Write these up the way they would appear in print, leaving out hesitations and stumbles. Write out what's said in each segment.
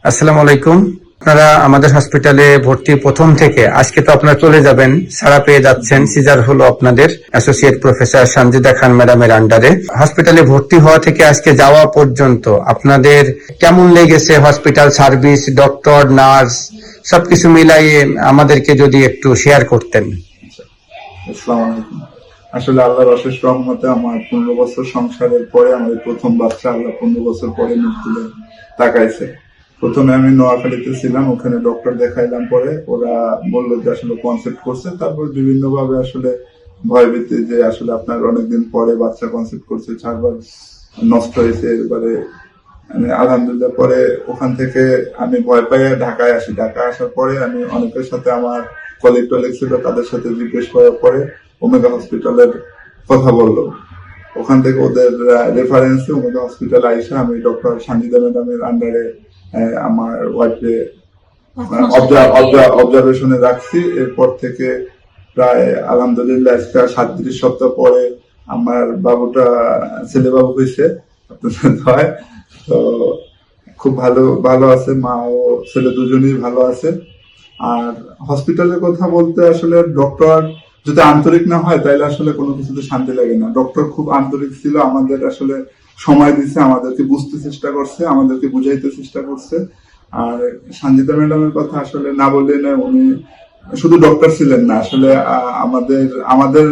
আসসালামু আলাইকুম। আপনারা আমাদের হসপিটালে ভর্তি প্রথম থেকে আজকে তো আপনারা চলে যাবেন, সাড়া পেয়ে যাচ্ছেন। সিজার হলো আপনাদের অ্যাসোসিয়েট প্রফেসর সঞ্জিদা খান ম্যাডামের আন্ডারে। হসপিটালে ভর্তি হওয়া থেকে আজকে যাওয়া পর্যন্ত আপনাদের কেমন লেগেছে? হসপিটাল সার্ভিস, ডক্টর, নার্স সবকিছু মিলাইয়ে আমাদেরকে যদি একটু শেয়ার করতেন। আসসালামু আলাইকুম। আসলে আল্লাহর অশেষ রহমতে আমার 15 বছর সংসারের পরে আমাদের প্রথম বাচ্চা, আল্লাহ 15 বছর পরে মুখ তুলে তাকাইছে। প্রথমে আমি নোয়াখালীতে ছিলাম, ওখানে ডক্টর দেখাইলাম, পরে ওরা বললো যে আসলে কনসেপ্ট করছে। তারপর বিভিন্ন ভাবে আসলে ভয়ভীতি যে আসলে আপনার অনেকদিন পরে বাচ্চা কনসেপ্ট করছে, 4বার নষ্ট হয়েছে। এবারে আলহামদুলিল্লাহ পরে ওখান থেকে আমি ভয় পাই ঢাকায় আসি। ঢাকায় আসার পরে আমি অনেকের সাথে আমার কলিগ টলিগ ছিল, তাদের সাথে জিজ্ঞেস করার পরে ওমেগা হসপিটালের কথা বললো। ওখান থেকে ওদের রেফারেন্সে ওমেগা হসপিটাল আইসা আমি ডক্টর সঞ্জিদা ম্যাডামের আন্ডারে আমার ওয়াইফে অবজারভেশনে রাখছি। এরপর থেকে প্রায় আলহামদুলিল্লাহ 37 সপ্তাহ পরে আমার বাবুটা ছেলে বাবু হয়েছে, আপনাদের হয়। তো খুব ভালো আছে, মা ও ছেলে দুজনেই ভালো আছে। আর হসপিটালের কথা বলতে আসলে ডক্টর যদি আন্তরিক না হয় তাহলে আসলে কোনো কিছুতে শান্তি লাগে না। ডক্টর খুব আন্তরিক ছিল, আমাদের আসলে সময় দিচ্ছে, আমাদেরকে বুঝতে চেষ্টা করছে, আমাদেরকে বুঝাইতে চেষ্টা করছে। আর সঞ্জিতা ম্যাডামের কথা আসলে না বললে না, উনি শুধু ডক্টর ছিলেন না, আসলে আমাদের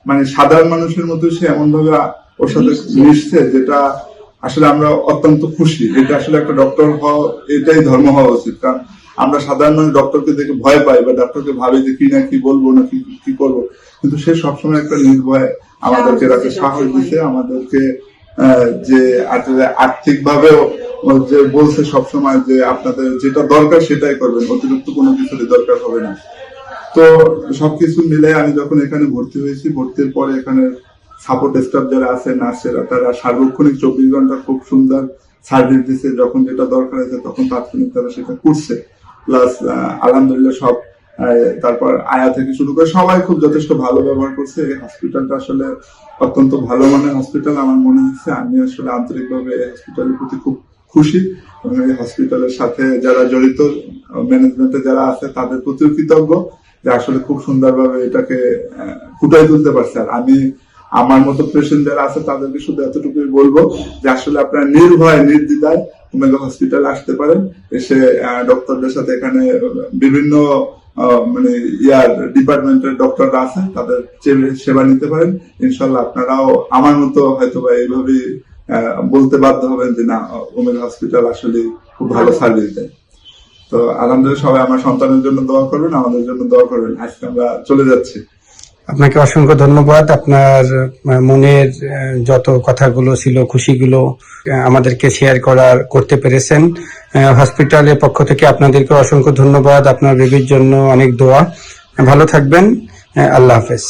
মানে সাধারণ মানুষের মতো সে এমন ভাবে ওর সাথে মিশছে, যেটা আসলে আমরা অত্যন্ত খুশি। এটা আসলে একটা ডক্টর হওয়া, এটাই ধর্ম হওয়া উচিত। কারণ আমরা সাধারণ মানুষ ডক্টরকে দেখে ভয় পাই বা ডক্টরকে ভাবি যে কি না কি বলবো না কি করবো, কিন্তু সে সবসময় একটা নির্ভয় আমাদেরকে রাখে, সাহস দিচ্ছে আমাদেরকে। যে আর্থিক ভাবেও যে বলছে সবসময় যে আপনাদের যেটা দরকার সেটাই করবেন, অতিরিক্ত কোনো কিছুরই দরকার হবে না। তো সবকিছু মিলে আমি যখন এখানে ভর্তি হয়েছি, ভর্তির পরে এখানে সাপোর্ট স্টাফ যারা আছে, নার্সেরা, তারা সার্বক্ষণিক 24 ঘন্টা খুব সুন্দর সার্ভিস দিচ্ছে। যখন যেটা দরকার আছে তখন তাৎক্ষণিক তারা সেটা করছে। প্লাস আলহামদুলিল্লাহ সব, তারপর আয়া থেকে শুরু করে সবাই খুব যথেষ্ট ভালো ব্যবহার করছে। এই হসপিটালটা আসলে অত্যন্ত ভালো মানের হসপিটাল আমার মনে হচ্ছে। আমি আসলে আন্তরিকভাবে এই হসপিটালের প্রতি খুব খুশি এবং এই হসপিটালের সাথে যারা জড়িত, ম্যানেজমেন্টে যারা আছে, তাদের প্রতিও কৃতজ্ঞ যে আসলে খুব সুন্দরভাবে এটাকে ফুটাই তুলতে পারছে। আর আমি আমার মতো পেশেন্ট যারা আছে তাদেরকে শুধু এতটুকুই বলবো যে আসলে আপনারা নির্ভয় নির্দ্বিধায় ওমেগা হসপিটাল আসতে পারেন। এসে ডক্টরদের সাথে এখানে বিভিন্ন মানে ডিপার্টমেন্টের ডক্টররা আছে, তাদের সেবা নিতে পারেন। ইনশাল্লাহ আপনারাও আমার মতো হয়তো বা এইভাবেই বলতে বাধ্য হবেন যে না, ওমেগা হসপিটাল আসলে খুব ভালো সার্ভিস দেয়। তো আলহামদুলিল্লাহ সবাই আমার সন্তানের জন্য দোয়া করবেন, আমাদের জন্য দোয়া করবেন। আজকে আমরা চলে যাচ্ছি। আপনাকে অসংখ্য ধন্যবাদ। আপনার মনের যত কথাগুলো ছিল, খুশিগুলো আমাদেরকে শেয়ার করতে পেরেছেন। হসপিটালের পক্ষ থেকে আপনাদেরকে অসংখ্য ধন্যবাদ। আপনার বেবির জন্য অনেক দোয়া। ভালো থাকবেন। আল্লাহ হাফেজ।